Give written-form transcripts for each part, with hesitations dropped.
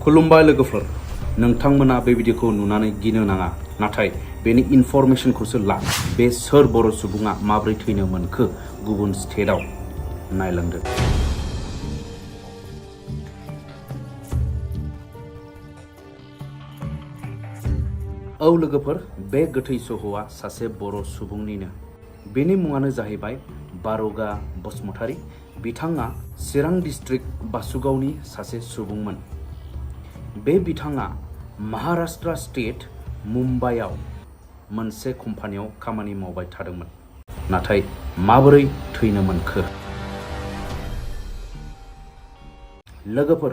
खुलुमबाय लोगोफोर, नोंथांमोना बे भिडिअखौ नुनानै गिनो नाङा, नाथाय बेनि इनफरमेशनखौसो ला। बे सोर बर' सुबुङा माब्रै थैनो मोनखो गुबुन स्टेटआव नायलांदो। औ लोगोफोर, बे गोथै सह'आ सासे बर' सुबुंनिनो। बेनि मुङानो जाहैबाय बार'गा बसुमतारी। बिथाङा चिरां डिस्ट्रिक्ट बासुगावनि सासे सुबुंमोन। बे बिथाङा महाराष्ट्र स्टेट मुम्बाइआव मोनसे कम्पानियाव खामानि मावबाय थादोंमोन। नाथाय माबोरै थैनो मोनखो? लोगोफोर,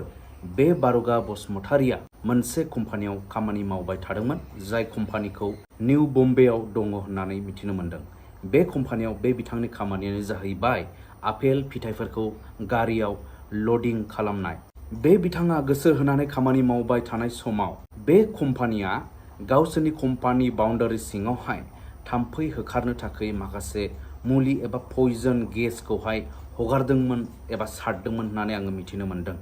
बे बार'गा बसुमतारीया मोनसे कम्पानियाव खामानि मावबाय थादोंमोन, जाय कम्पानिखौ निउ बम्बेआव दङ होननानै मिथिनो मोन्दों। बे कम्पानियाव बे बिथांनि खामानियानो जाहैबाय आपेल फिथाइफोरखौ गारियाव लडिं खालामनाय। बे बिथाङा गोसो होनानै खामानि मावबाय थानाय समाव बे कम्पानिया गावसोरनि कम्पानि बाउन्डारि सिङावहाय थाम्फै होखारनो थाखाय माखासे मुलि एबा पयजन गेसखौहाय हगारदोंमोन एबा सारदोंमोन होननानै आङो मिथिनो मोन्दों।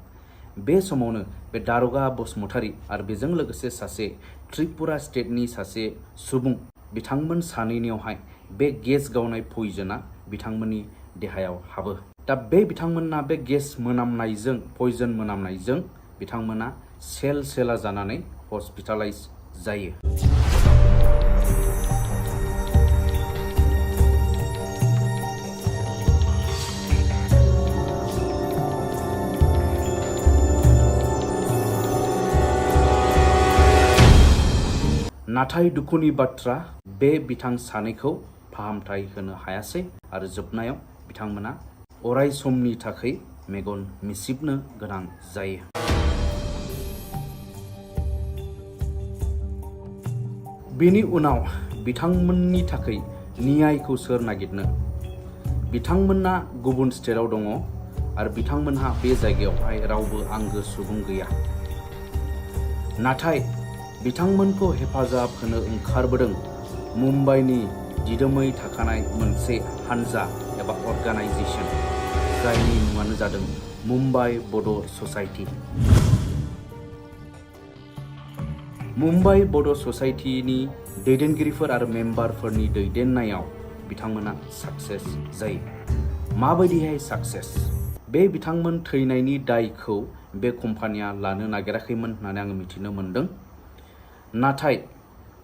बे समावनो बे दार'गा बसुमतारी आरो बेजों लोगोसे सासे त्रिपुरा स्टेटनि सासे सुबुं, बिथांमोन सानैनियावहाय बे गेस गावनाय पयजना बिथांमोननि देहायाव हाबो। दा बे बिथांमोनना बे गेस मोनामनायजों, पयजन मोनामनायजों बिथांमोना सेला जानानै हस्पिटालाइज जायो। नाथाय दुखुनि बाथ्रा, बे बिथां सानैखौ फाहामथाय होनो हायासै आरो जोबनायाव बिथांमोना अराय समनि थाखाय मेगन मिसिबनो गोनां जायो। बेनि उनाव बिथांमोननि थाखाय न्यायखौ सोर नागिरनो? बिथांमोनना गुबुन स्टेटआव दङ आरो बिथांमोनहा बे जायगायावहाय रावबो आंगो सुबुं गैया। नाथाय बिथांमोनखौ हेफाजाब होनो ओंखारबोदों मुम्बाइनि दिदोमै थाखानाय मोनसे हानजा एबा अर्गानाइजेसन, जायनि मुङानो जादों मुम्बाइ बड' ससाइटि। मुम्बाइ बड' ससाइटिनि दैदेनगिरिफोर आरो मेम्बारफोरनि दैदेननायाव बिथांमोना साक्सेस जायो। माबायदिहाय साक्सेस? बे बिथांमोन थैनायनि दायखौ बे कम्पानिया लानो नागिराखैमोन होननानै आङो मिथिनो मोन्दों। नाथाय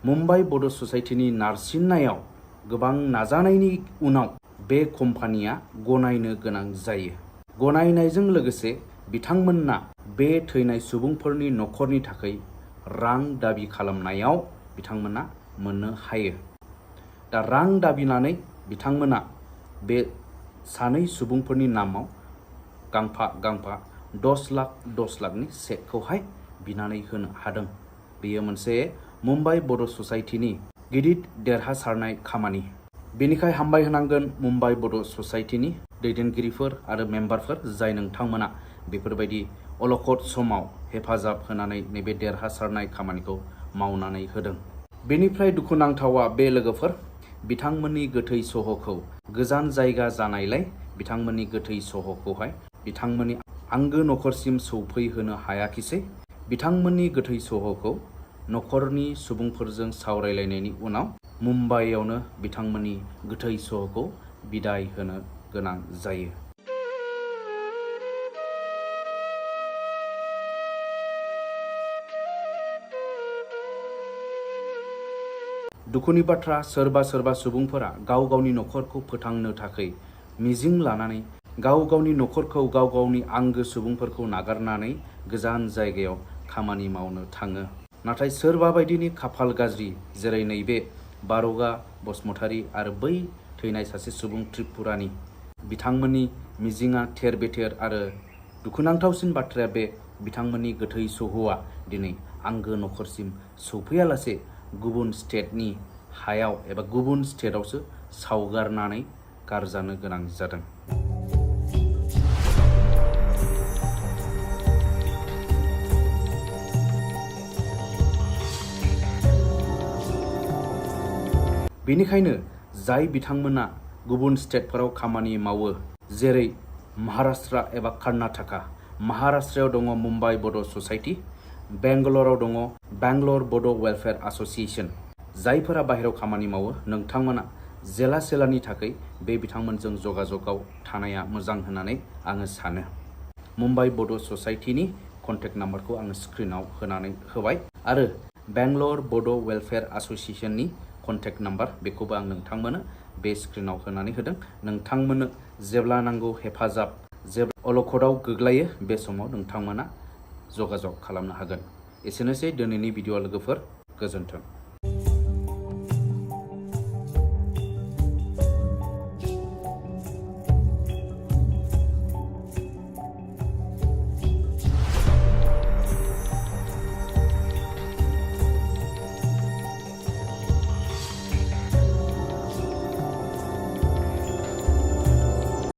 मुम्बाइ बड' ससाइटिनि नारसिननायाव गोबां नाजानायनि उनाव बे कम्पानिया गनायनो गोनां जायो। गनायनायजों लोगोसे बिथांमोनना बे थैनाय सुबुंफोरनि न'खरनि थाखाय रां दाबि खालामनायाव बिथांमोना मोननो हायो। दा रां दाबिनानै बिथांमोना बे सानै सुबुंफोरनि नामाव गांफा 10 लाखनि चेकखौहाय बिनानै होनो हादों। बेयो मोनसे मुम्बाइ बड' ससाइटिनि गिदिर देरहासारनाय खामानि। बेनिखाय हामबाय होनांगोन मुम्बाइ बड' ससाइटिनि दैदेनगिरिफोर आरो मेम्बारफोर, जाय नोंथांमोना बेफोरबायदि अलखद समाव हेफाजाब होनानै नैबे देरहासारनाय खामानिखौ मावनानै होदों। बेनिफ्राय दुखुनांथावा बे लोगोफोर, बिथांमोननि गोथै सह'खौ गोजान जायगा जानायलाय बिथांमोननि गोथै सह'खौहाय बिथांमोननि आंगो न'खरसिम सौफैहोनो हायाखिसै। बिथांमोननि गोथै सह'खौ न'खरनि सुबुंफोरजों सावरायलायनायनि उनाव मुम्बाइआवनो बिथांमोननि गोथै सह'खौ बिदाय होनो गोनां जायो। दुखुनि बाथ्रा, सोरबा सुबुंफोरा गाव गावनि न'खरखौ फोथांनो थाखाय मिजिं लानानै गाव गावनि न'खरखौ, गाव गावनि आंगो सुबुंफोरखौ नागारनानै गोजान जायगायाव खामानि मावनो थाङो। नाथाय सोरबा बायदिनि खाफाल गाज्रि, जेरै नैबे बार'गा बसुमतारी आरो बै थैनाय सासे सुबुं त्रिपुरानि, बिथांमोननि मिजिङा थेर बेथेर आरो दुखुनांथावसिन बाथ्राया बे बिथांमोननि गोथै सह'आ दिनै आंगो न'खरसिम सौफैयालासे गुबुन स्टेटनि हायाव एबा गुबुन स्टेटआवसो सावगारनानै गारजानो गोनां जादों। बेनिखायनो जाय बिथांमोना गुबुन स्टेटफोराव खामानि मावो, जेरै महाराष्ट्र एबा कर्नाटका, महाराष्ट्रआव दङ मुम्बाइ बड' ससाइटि बेंगालराव दङ बेंगलर बड' वेलफेयार एस'सिएशन। जायफोरा बाहेरायाव खामानि मावो नोंथांमोना जेला सेलानि थाखाय बे बिथांमोनजों जगाजगाव थानाया मोजां होननानै आङो सानो। मुम्बाइ बड' ससाइटिनि कन्टेक्ट नाम्बारखौ आङो स्क्रिनाव होनानै होबाय आरो बेंगलर बड' वेलफेयार एस'सिएशननि कन्टेक्ट नाम्बार बेखौबो आं नोंथांमोननो बे स्क्रिनाव होनानै होदों। नोंथांमोननो जेब्ला नांगौ हेफाजाब, जेब्ला अलखदाव गोग्लैयो बे समाव नोंथांमोना जगाजग खालामनो हागोन। एसेनोसै दिनैनि भिडिअ' लोगोफोर, गोजोन्थों।